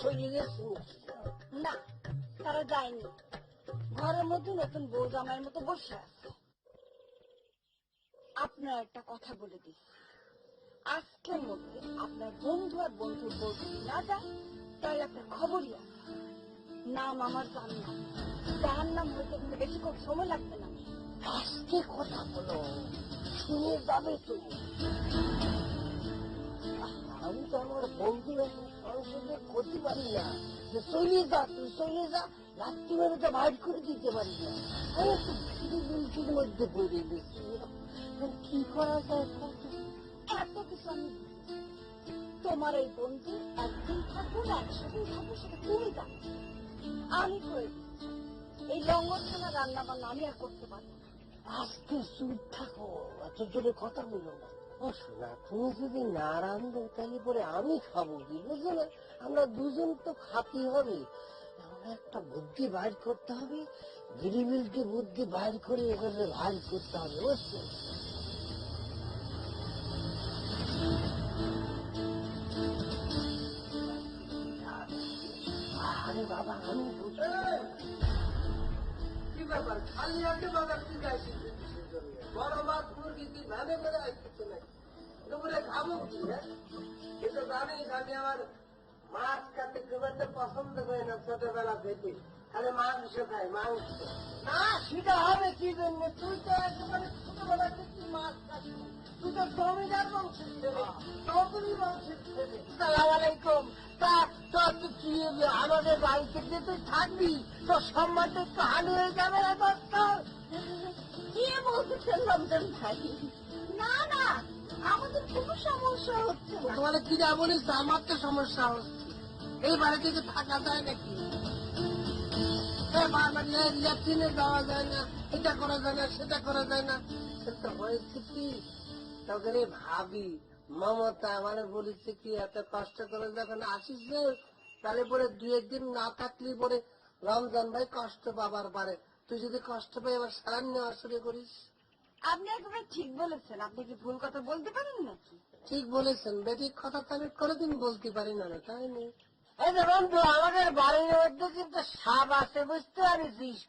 চলে গেছে না, তারা যায়নি। ঘরের মধ্যে নতুন বউ জামাইয়ের মতো বসে আছে। আপনার একটা কথা বলে দিচ্ছি, আজকের মধ্যে আপনার বন্ধু আর বন্ধুর বউ যদি না যায়, তাহলে আপনার খবরই আছে। নাম আমার জান্নাত। জাহান্নাম হইতে কিন্তু বেশিক্ষণ সময় লাগবে না। আজকে কথা বলো, শুনে যাবে তো। আমি তো আমার বন্ধু সংসদে করতে পারি না যে চলে যা, তুই চলে যা, রাত্রিবেলা তো বাইর করে দিতে পারি না। আমি একটু বিলকির মধ্যে পড়ে গেছি, কি করা যায়? এত কিছু আমি বুঝি। তোমার এই বন্ধু একদিন থাকুন, একসাথে থাকুন, সেটা তুমি জানো। আমি করে দিচ্ছি, এই লঙ্গরখানা রান্না বান্না আমি আর করতে পারবো না। আজকে চুপ থাকো, এত জোরে কথা বলো না। ও শোনা, তুমি যদি না রান্ধো তাহলে পরে আমি খাবো কি, বুঝলো না? আমরা দুজন তো খাতি হবে। একটা বুদ্ধি বাইর করতে হবে, গিরিবিলকে বুদ্ধি বাইর করে এভাবে বাইর করতে হবে, বুঝছো? আরে বাবা, আমি কি ব্যাপার, খালি আগে বাজার থেকে আসি বড় মাছ মুরগি কি ভ্যানে করে আসতেছে নাকি? দুপুরে খাবো কি? কিন্তু জানিস আমি আমার মাছ কাটতে খুব একটা পছন্দ করি না ছোটবেলা থেকে, খালি মাংস খাই, মাংস। না, সেটা হবে কি জন্য? তুই তো একেবারে ছোটবেলা থেকে মাছ খাচ্ছি, তুই তো জমিদার বংশের ছেলে, চৌধুরী বংশের ছেলে। সালাম আলাইকুম। তা তোর তো কি আমাদের বাড়িতে যে তুই থাকবি, তোর সম্মানটা একটু হানি হয়ে যাবে না? কি বলতেছেন রমজান ভাই? না না, আমাদের কোনো সমস্যা হচ্ছে না। তোমার কি যা বলিস, আমার তো সমস্যা হচ্ছে। এই বাড়ি থেকে থাকা যায় নাকি? ল্যাট্রিনে যাওয়া যায় না, এটা করা যায় না, সেটা করা যায় না। সেটা হয়েছে কি, তখন ভাবি মমতা মানে বলেছে কি, এত কষ্ট করে যখন আসিস তাহলে পরে দু একদিন না থাকলে পরে রমজান ভাই কষ্ট পাবার পারে। তুই যদি কষ্ট পাই এবার সারান নেওয়া শুরু করিস। আপনি একেবারে ঠিক বলেছেন। আপনি কি ভুল কথা বলতে পারেন নাকি? ঠিক বলেছেন, বেঠিক কথা তো আমি কোনোদিন বলতে পারি না, তাই না? এই যে বন্ধু, আমাদের বাড়ির মধ্যে কিন্তু সাপ আছে, বুঝতে পারিস,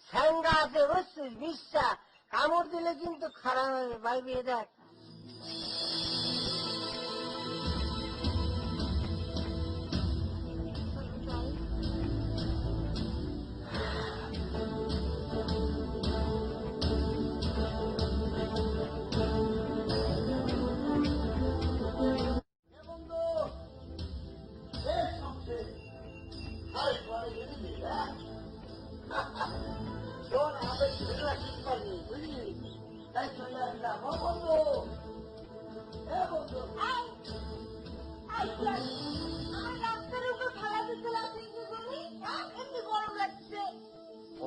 স্যাঙ্গা আছে, বুঝছিস, বিশ্বা কামড় দিলে কিন্তু খারাপ হবে। বাইরে দেখ,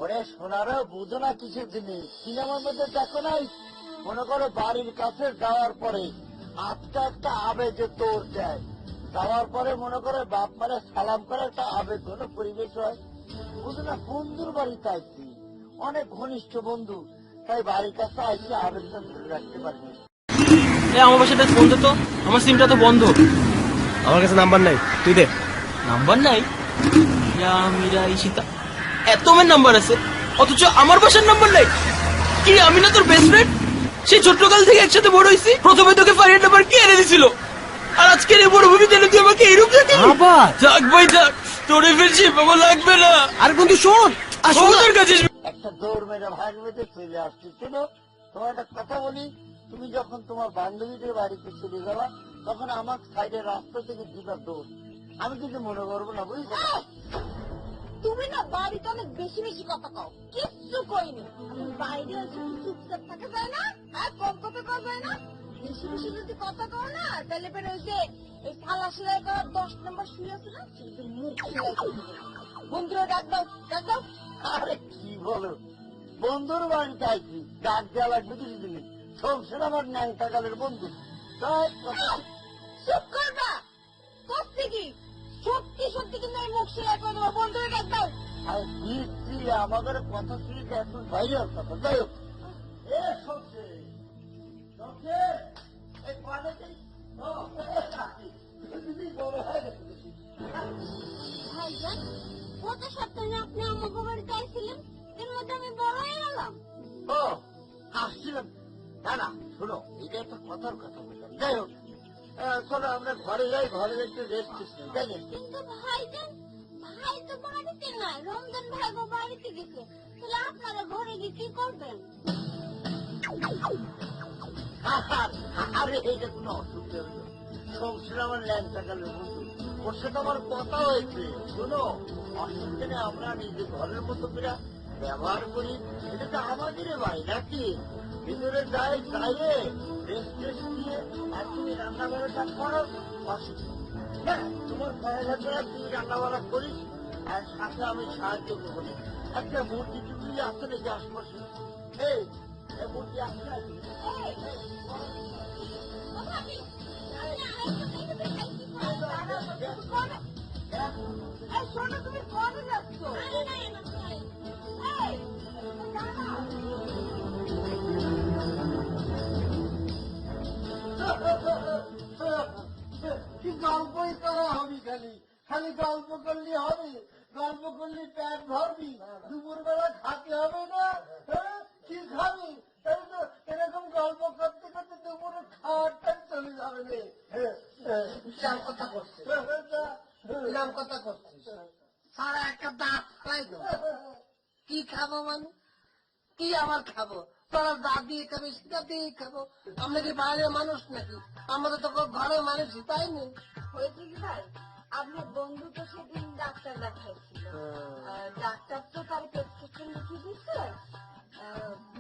ওরে সোনারও বুঝো না কিসের জিনিস। সিনেমার মধ্যে দেখো নাই, মনে করো বাড়ির কাছে যাওয়ার পরে আজকে একটা আবেগে তোর দেয়, যাওয়ার পরে মনে করে বাপ মারে সালাম করে একটা আবেগ ঘন পরিবেশ হয়, বুঝো না? বন্ধুর বাড়িতে আসছি, অনেক ঘনিষ্ঠ বন্ধু, তাই বাড়ির কাছে আসছি, আবেগটা ধরে রাখতে পারবি। আমার বাসাটা ফোন দে তো, আমার সিমটা তো বন্ধ। আমার কাছে নাম্বার নাই, তুই দে। নাম্বার নাই? মীরা ঈশিতা এত মেয়ের নাম্বার আছে, অথচ আমার বাসার নাম্বার নাই। কি আমি না তোর বেস্ট ফ্রেন্ড? সেই ছোট্টকাল থেকে একসাথে বড় হয়েছি, প্রথমে তোকে ফারিয়ার নাম্বার কে এনে দিছিল, আর আজকের এই বড় ভূমি দিলে তুই আমাকে এরূপ দেখি? থাক ভাই থাক, তোরে ফ্রেন্ডশিপ আমার লাগবে না। আর বন্ধু শোন, তোর কাছে একটা দৌড় মেরে ভাগ বেঁধে চলে আসছি। শোনো, তোমার একটা কথা বলি, তুমি যখন তোমার বান্ধবীদের বাড়িতে চলে যাবা, তখন আমার সাইডের রাস্তা থেকে দিবা দৌড়, আমি কিছু মনে করবো না, বুঝলি? তুমি না বাড়িতে অনেক বেশি বেশি কথা কও, কিচ্ছু কইনি। বাইরে এসে কি চুপচাপ থাকা যায় না? হ্যাঁ, কম কথা কওয়া যায় না? বেশি বেশি যদি কথা কও না, তাহলে পরে ওই যে এই থালা সেলাই করার 10 নম্বর শুয়ে আছে না, সেটা মুখ সেলাই করে দেবে। বন্ধুরা ডাক দাও, ডাক দাও। আরে কি বলো, বন্ধুর বাড়িতে আইছি, ডাক দেওয়া লাগবে কিছু দিনে, সংসার আমার ন্যাংটা কালের বন্ধু। তাই চুপ করবা, করছে কি? সত্যি সত্যি কিন্তু আমি মুখ সেলাই করে দেবো। বন্ধুরা ডাক দাও। আর দিচ্ছি, আমাদের কথা শুনে এত ভাইরাল কথা। যাই হোক, এ সবচেয়ে এই কলেজে বড় হয়ে গেছে। ভাইজান, গত সপ্তাহে আপনি আমাকে বাড়িতে আইছিলেন, এর মধ্যে আমি বড় হয়ে গেলাম। ও আসছিলাম। না না শোনো, এটা একটা কথার কথা বললাম। যাই হোক, চলো আমরা ঘরে যাই, ঘরে একটু রেস্ট নিই, তাই না? কিন্তু ভাইজান, ভাই তো বাড়িতে নাই, রমজান ভাই বাড়িতে গেছে, তাহলে আপনারা ঘরে গিয়ে কি করবেন? আরে এটা কোনো অসুবিধা হলো, সংসার আমার ল্যাংটা গেল বন্ধু, ওর সাথে আমার কথা হয়েছে। শোনো, অসুবিধা নেই, আমরা নিজে ঘরের মতো করে ব্যবহার করি। এটা তো আমাদের বাড়ি নাকি, ভিতরে যাই যাইয়ে রেস্ট টেস্ট দিয়ে আর তুমি রান্না বান্নাটা করো, অসুবিধা না। তোমার পড়ালেখা তুই রান্না বান্না করিস, আর সাথে আমি সাহায্য করবো। একটা মূর্তি টুকরি আসতে নাকি আশপাশে? এই মূর্তি আসতে নাকি? শোনো, তুমি কবে যাচ্ছ? কি গল্পই করা হবি, খালি খালি গল্প করলে হবে? গল্প করলে পেট ভরবি, দুপুর বেলা খাতে হবে না? হ্যাঁ? কি খাবি? তাই তো এরকম গল্প করতে করতে দুপুরে খাওয়ারটাই চলে যাবে রে। ইসলাম কথা করছিস, ইসলাম কথা করছিস, সারা একটা দাঁত খাই তো। কি খাবো মানে? কি আবার খাবো? তোরা যা দিয়ে খাবি সেটা দিয়ে খাবো। আমরা কি বাইরের মানুষ নাকি? আমরা তো ঘরের মানুষই, তাই নেই? হয়েছে কি ভাই, আপনার বন্ধু তো সেদিন ডাক্তার দেখাইছিল, ডাক্তার তো তার প্রেসক্রিপশন লিখে দিচ্ছে,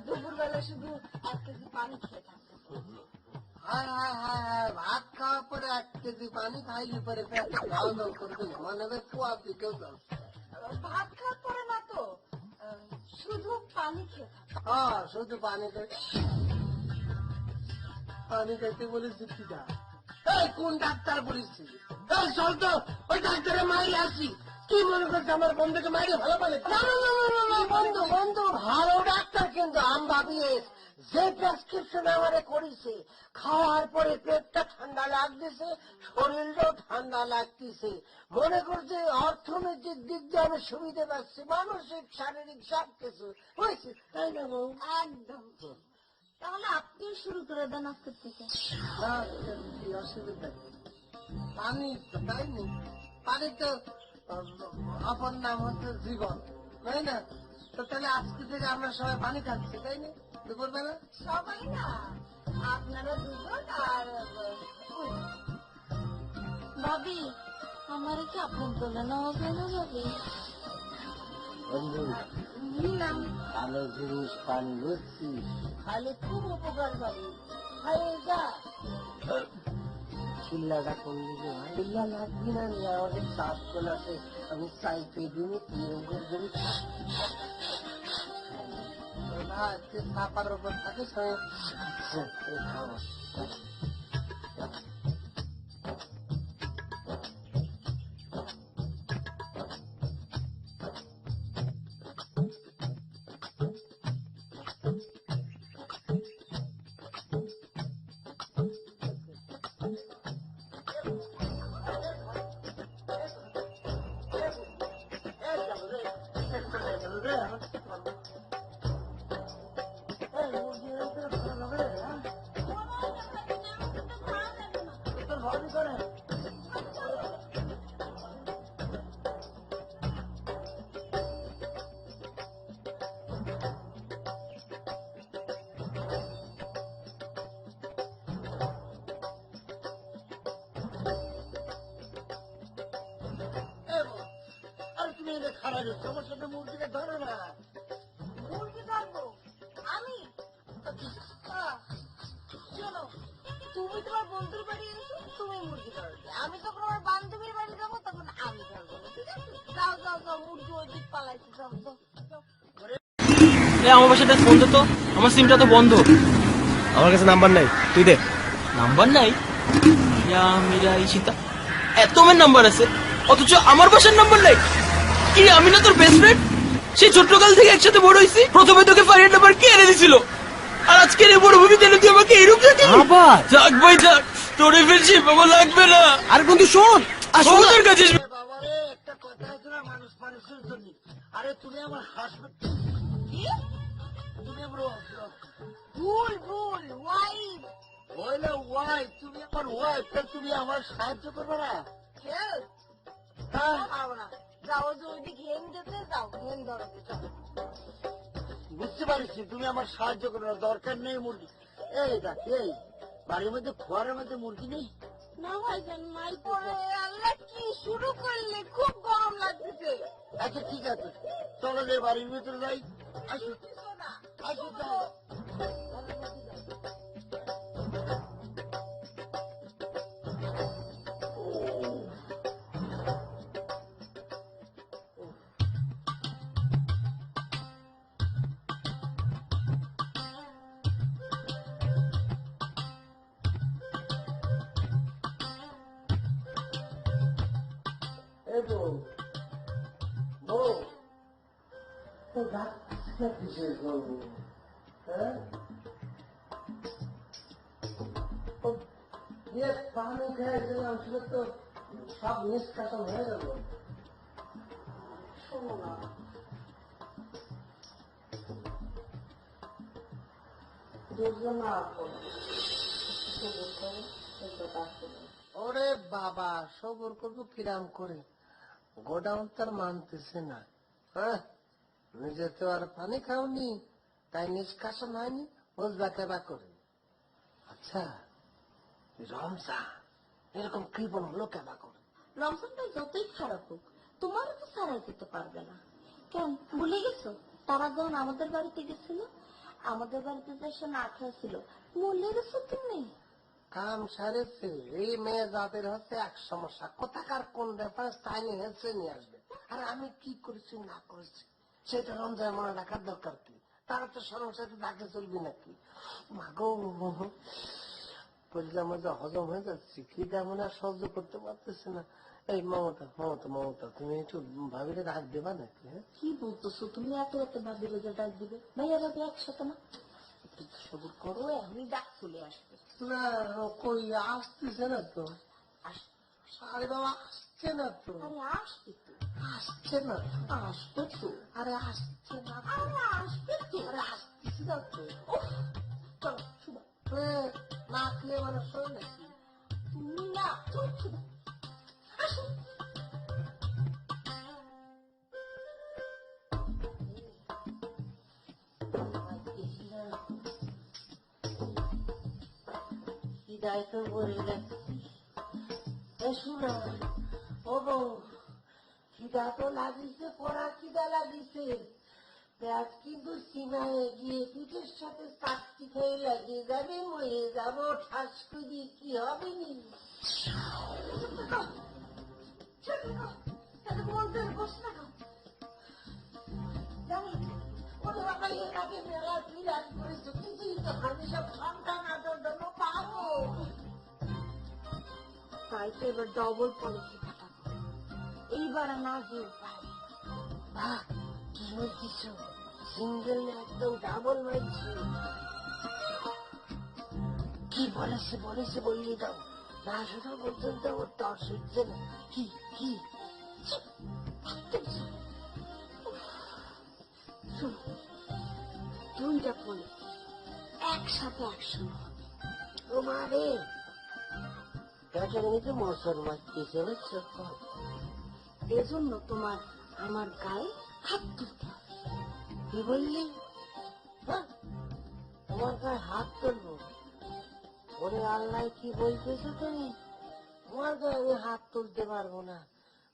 দুপুরবেলা শুধু 1 কেজি পানি খেয়ে থাকতে। হ্যাঁ হ্যাঁ হ্যাঁ হ্যাঁ, ভাত খাওয়ার পরে 1 কেজি পানি খাইলে পরে পেটে ঢাল ঢাল করবে, মানে কুয়া দিকেও যাও। ভাত খাওয়ার পরে না তো, শুধু পানি খেয়ে থাকতে। হ্যাঁ, শুধু পানি খাইতে, পানি খাইতে বলেছি কি না? এই কোন ডাক্তার বলেছি? এই চল তো ওই ডাক্তারের মাইরে আসি। কি মনে করছে আমার বন্ধুকে মাইরে ভালো বলে? বন্ধু বন্ধু ভালো ডাক্তার, কিন্তু আমি ভাবি যে প্রেসক্রিপশন আমারে করেছে, খাওয়ার পরে পেটটা ঠান্ডা লাগতেছে, শরীরটাও ঠান্ডা লাগতেছে, মনে করছে অর্থনৈতিক দিক দিয়ে আমি সুবিধা পাচ্ছি, মানসিক শারীরিক সব কিছু হয়েছে, তাই না বউ? একদম। তাহলে আপনিও শুরু করে দেন আজকের থেকে। কি অসুবিধা নেই, পানি তো তাই নেই, পানি তো অপর নাম হচ্ছে জীবন, তাই না? তো তাহলে আজকে থেকে আমরা সবাই পানি খাচ্ছি, তাই না? দুপুরবেলা সবাই না, আপনারা দুজন আর ভাবি, আমার কি আপনার দোলে নেওয়া যায় না ভাবি? বন্ধু, নিলাম। ভালো জিনিস পান বুঝছিস, খালি খুব উপকার পাবি, খাই যা। চিল্লাটা কোন দিকে হয়? চিল্লা লাগবি না, নিয়ে আমাদের চাষ আছে, আমি চাইতে দিনে চাপার উপর থাকে খাওয়া। খারাপ আমার সাথে মূর্তিটা ধরো না। মুরগি ধরবো আমি? শোনো, তুমি তোমার বন্ধুর বাড়ি এসো, তুমি মুরগি ধরবে, আমি যখন আমার বান্ধবীর বাড়ি যাবো তখন আমি ধরবো, ঠিক আছে? যাও যাও যাও, মুরগি ওই দিক পালাইছে, যাও যাও যাও। আমার বাসাটা ফোন দে তো, আমার সিমটা তো বন্ধ। আমার কাছে নাম্বার নাই, তুই দে। নাম্বার নাই? মিরা ঈশিতা, এত মেয়ের নাম্বার আছে, অথচ আমার বাসার নাম্বার নাই। কি আমি না তোর বেস্ট ফ্রেন্ড? সেই ছোট্টকাল থেকে একসাথে বড় হয়েছি, প্রথমে তোকে ফারিয়ার নাম্বার কে এনে দিছিল, আর আজকের এই বড় ভূমি দিলে তুই আমাকে এরকম দেখি? আবার যাক ভাই যাক, তোর ফ্রেন্ডশিপ আমার লাগবে না। আর বন্ধু শোন, তোর কাছে বাবারে একটা কথা আরে তুমি আমার হাসবেন্ড, কি তুমি আমার ভুল ভুল ওয়াইফ বললে ওয়াই, তুমি আমার ওয়াইফ, তুমি আমার সাহায্য করবে না? হেল্প হ্যাঁ, পাবো না। যাও যে ওইদিকে হেন যেতে যাও, হেন ধরতে চলো। বুঝতে পারছি তুমি আমার সাহায্য করবে না, দরকার নেই মুরগি। এই দেখ, এই বাড়ির মধ্যে খোয়ারের মধ্যে মুরগি নেই। না ভাইজান মাই পড়ে, আল্লাহ কি শুরু করলে, খুব গরম লাগতেছে। আচ্ছা ঠিক আছে, চলো যে বাড়ির ভিতরে যাই। আসো কিছু না আসো, যাও। এই বউ, বউ, তো ডাক্তার কিসের করবো? হ্যাঁ, ও যে পানি খেয়েছিলাম সেটা তো সব নিষ্কাশন হয়ে গেল। শোনো না, বুঝলো না ওরে বাবা, সবর করবো কিরাম করে? গোডাউন তার মানতেছে না। হ্যাঁ, নিজে তো আর পানি খাওনি, তাই নিষ্কাশন হয়নি, বুঝবা কেবা করে। আচ্ছা, রমজান এরকম কৃপণ হলো কেবা করে? রমজানটা যতই খারাপ হোক, তোমারও তো সারাই দিতে পারবে না। কেন ভুলে গেছো, তারা যখন আমাদের বাড়িতে গেছিল, আমাদের বাড়িতে যে সে না খেয়েছিল, ভুলে গেছো তুমি? কাম সারেছে, এই মেয়ে জাতের হচ্ছে এক সমস্যা, কোথাকার কোন ব্যাপার তাই নিয়ে হেসে নিয়ে আসবে। আর আমি কি করেছি না করেছি সেটা রমজান মনে রাখার দরকার কি? তারা তো সংসারে ডাকে চলবি নাকি? মাগো, বললাম যে হজম হয়ে যাচ্ছি, কি তেমন আর সহ্য করতে পারতেছি না। এই মমতা, মমতা, মমতা, তুমি একটু ভাবিলে ডাক দেবা নাকি? হ্যাঁ, কি বলতেছো তুমি? এত এত ভাবি রোজা ডাক দিবে? ভাইয়া ভাবি একসাথে না, একটু সবুর করো। ও এমনি ডাক চলে আসবে। না, কই আসতেছে না তো। আরে বাবা, আসছে না তো, আরে আসবে তো, আসছে না, আসবে তো, আরে আসছে না, আরে আসবে তো, আরে আসতেছি না তো। উফ, চলো শুনো, না খেলে মানুষ হয় নাকি? তুমি না, চলো শুনো, আসো। খিদায় তো বলে যাচ্ছি। শোনা, ও বউ, খিদা তো লাগিছে, পড়া খিদা লাগিছে। পেঁয়াজ কিন্তু সিনায় গিয়ে পিঠের সাথে কাটতি খেয়ে লাগিয়ে যাবে, মরে যাবো ঠাস করি, কি হবে নি? জানি ওরে বাবা, এর আগে মেলা বিলাস করেছো, কিছুই তো আমি সব সন্তান আদর জন্য পাবো। তাই তো এবার ডবল পলিসি খাটাবো, এইবার না যে উপায়। কি বলছিস? সিঙ্গেল না একদম ডাবল মারছি? কি বলেছে বলেছে বললি দাও না, শুধু পর্যন্ত ওর তর সইছে না। কি কি? শোনো, দুইটা পলিসি একসাথে একসঙ্গে হবে। ও মারে, পেটের মধ্যে মশর মারতেছে, বুঝছো? এজন্য তোমার আমার গায়ে হাত তুলতে হবে। কি বললি? হ্যাঁ, তোমার গায়ে হাত তুলবো? ওরে আল্লাহ, কি বলতেছো তুমি? তোমার গায়ে আমি হাত তুলতে পারবো না,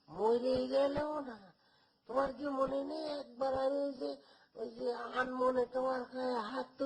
মরে গেলেও না। তোমার কি মনে নেই একবার আমি ওই যে আনমনে তোমার গায়ে হাত